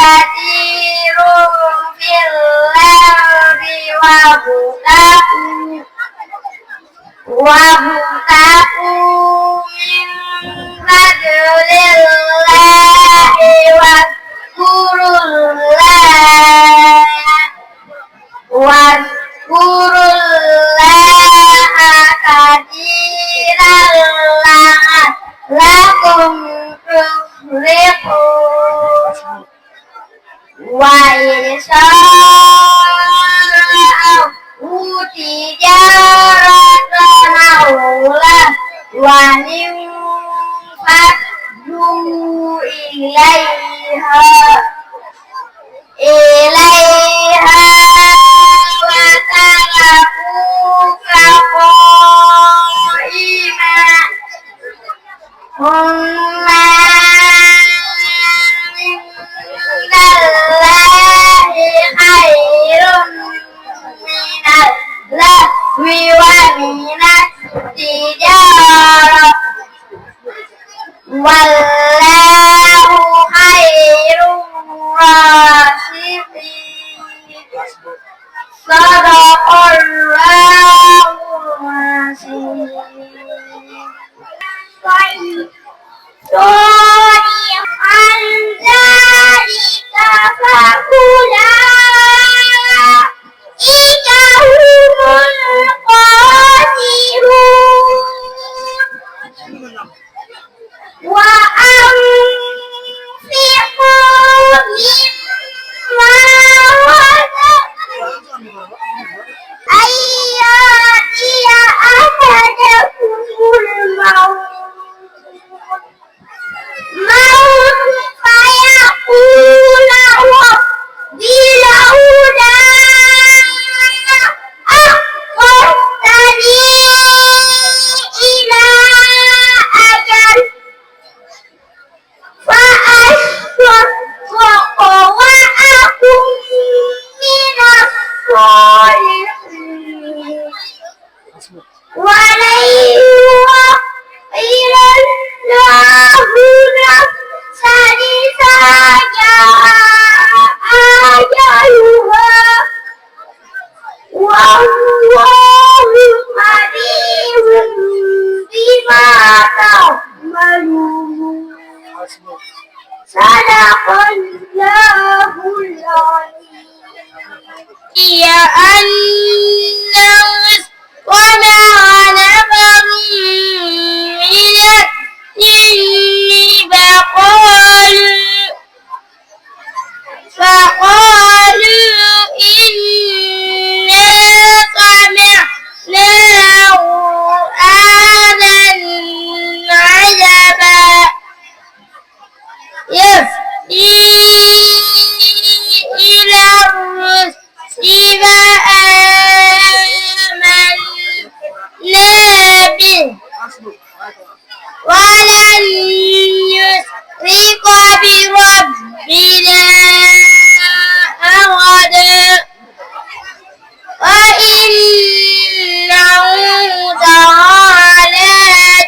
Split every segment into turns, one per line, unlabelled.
فانتشروا في الأرض وابتغوا من فضل الله واذكروا الله كثيرا لعلكم تفلحون وإن شاءوا تجارة أو وانفضوا إليها وتركوك قائما ثم إن الله خير من اللهو ومن التجارة والله خير الرازقين صدق الله العظيم عن ذلك فأولئك هم الخاسرون وأنفقوا مما رزقناكم أن يأتي أحدكم الموت فيقول رب لولا أخرتني إلى أجل فأصدق وأكن من الصالحين ولن يؤخر الله نفسا إذا جاء أجلها والله خبير بما تعملون صدق الله العظيم هي النفس وما نفر من الجن فقالوا إنا سمعنا قرآنا عجبا يهدي إلى الرشد فآمنا به ولن نشرك بربنا أحدا وإنه تعالى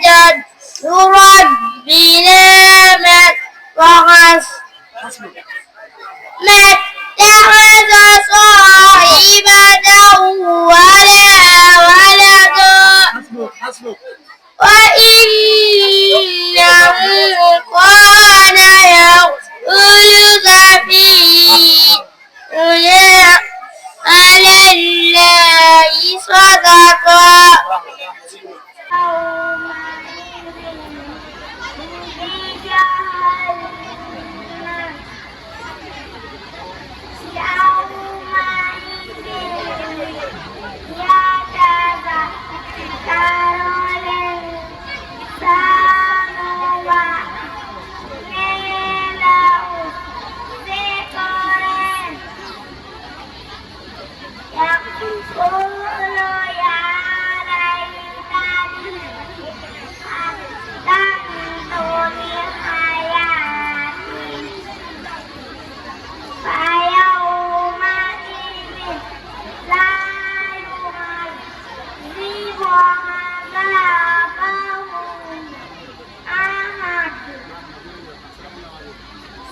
جد ربنا ما اتخذ صاحبة ولا ولدا وإنه كان يقول سفيهنا على الله صدقا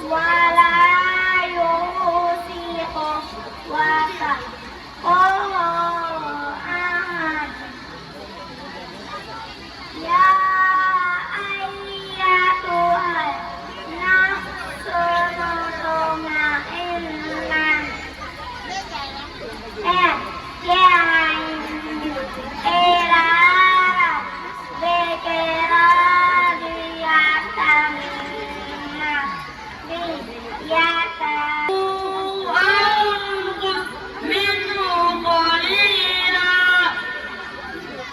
ولا يوثق وثقه أحد يا أيتها النفس المطمئنة ارجعي إلى ربك راضية مرضية منه قليلا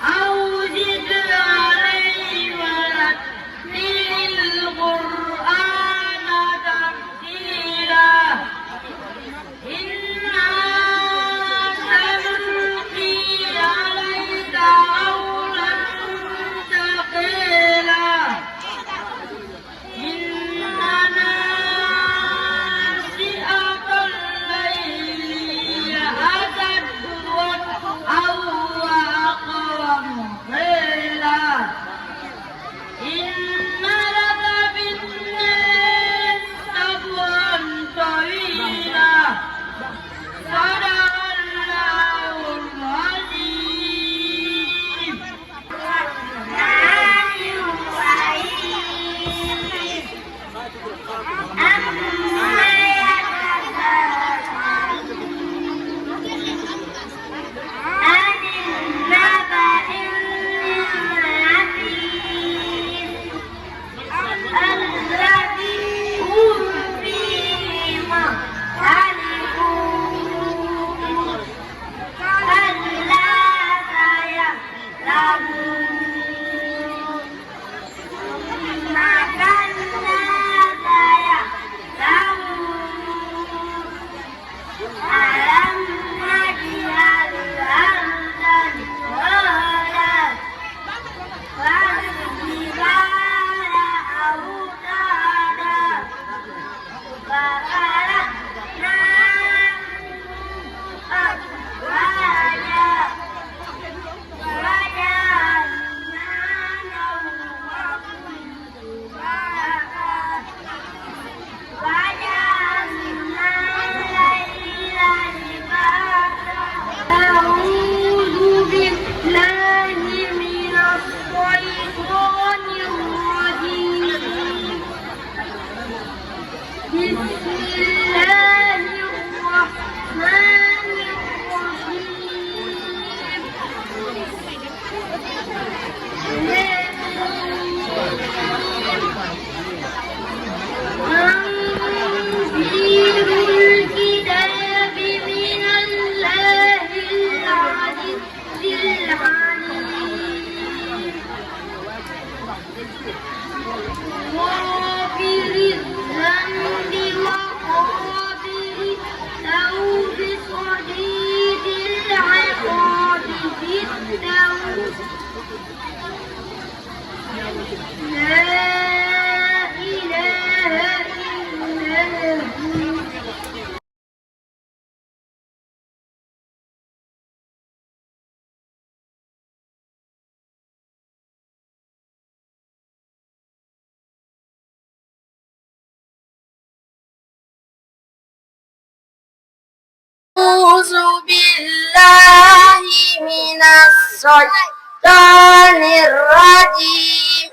أو زد عليه ورتل القرآن ترتيلا إنا سنلقي عليك قولا ثقيلا إن ناشئة الليل أشد وطئا وأقوم قيلا إن لك بالليل سبحا طويلا صدق الله العظيم. أعوذ بالله من الشيطان الرجيم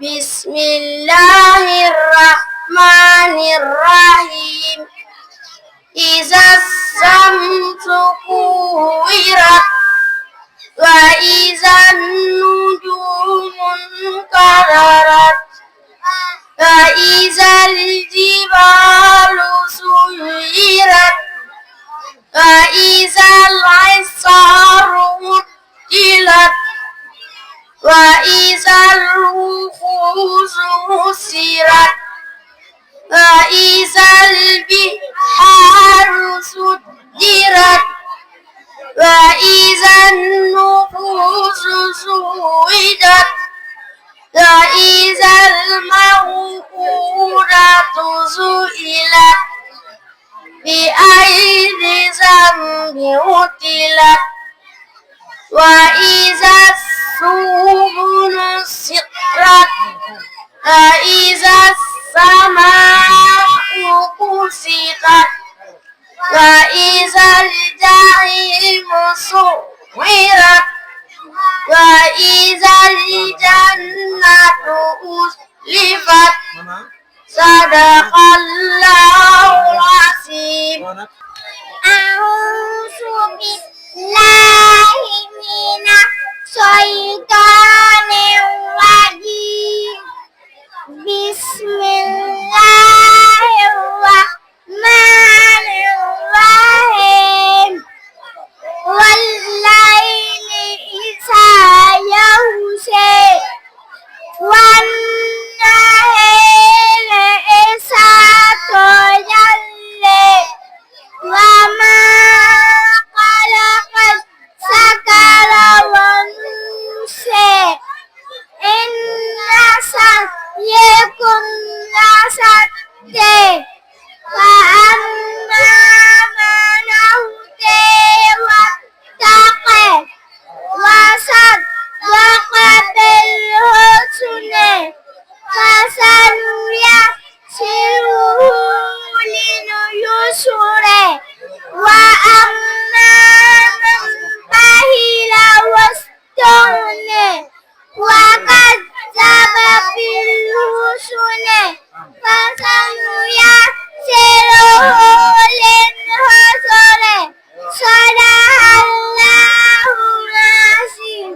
بسم الله الرحمن الرحيم إذا الشمس كورت وإذا النجوم انكدرت وإذا الجبال سيرت وإذا العصار عطلت وإذا الوحوش حشرت وإذا البحار سجرت وإذا النفوس زوجت وإذا الموءودة سئلت بأي ذنب قتلت وإذا السبل سقرت وإذا السماء بسطت وإذا الجحيم سعرت وإذا الجنة أزلفت صدق الله العظيم. أعوذ بالله من الشيطان الرجيم. بسم الله الرحمن الرحيم. والليل إذا يغشى والنهار إذا تجلى وما خلق الذكر والأنثى إن سعيكم لشتى فأما من أوتي واتقى وصدق بالحسنى فسنيسره لليسرى وأما من بخل واستغنى وكذب بالحسنى فسنيسره للعسرى صدق الله العظيم.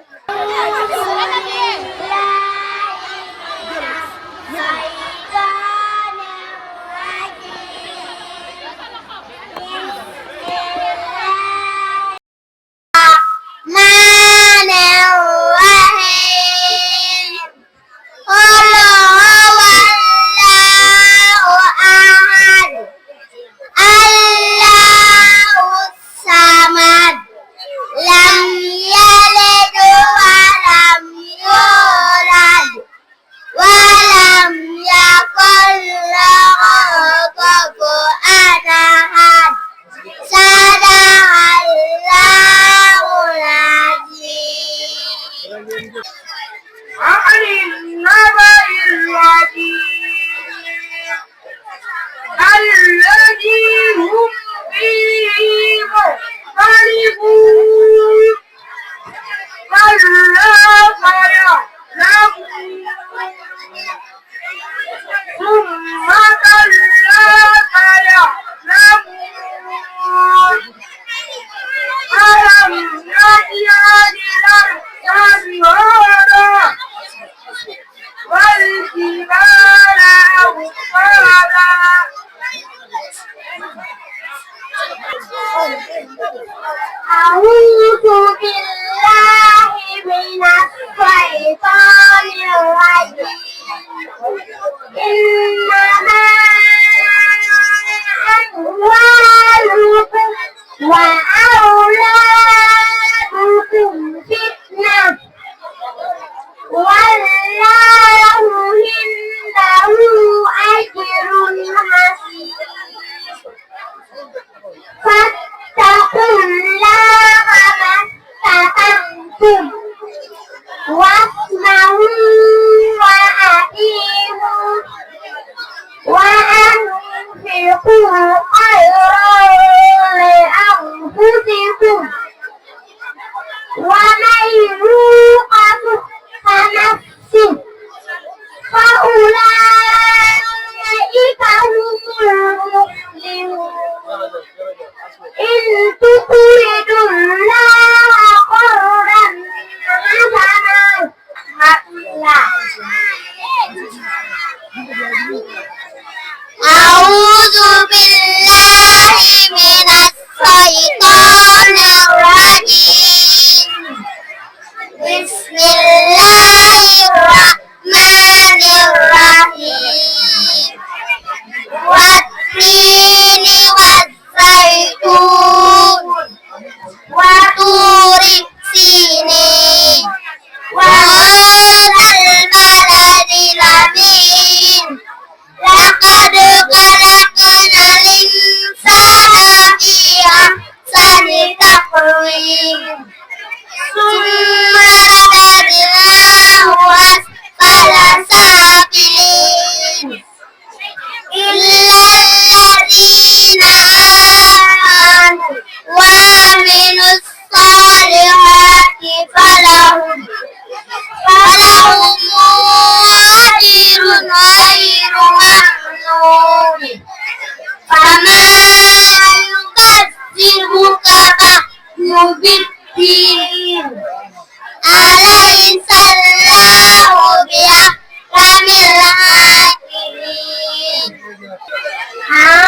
أعوذ بالله من الشيطان الرجيم. إنما أموالكم وأولادكم فتنة والله عنده أجر عظيم. فاتقوا الله ما استطعتم واسمعوا وأطيعوا وأنفقوا خيرا لأنفسكم ومن يوق شح نفسه فأولئك هم المفلحون. إن تقرضوا الله قرضا حسنا أعوذ بالله من الشيطان الرجيم. بسم الله الرحمن الرحيم. والتين والزيتون ها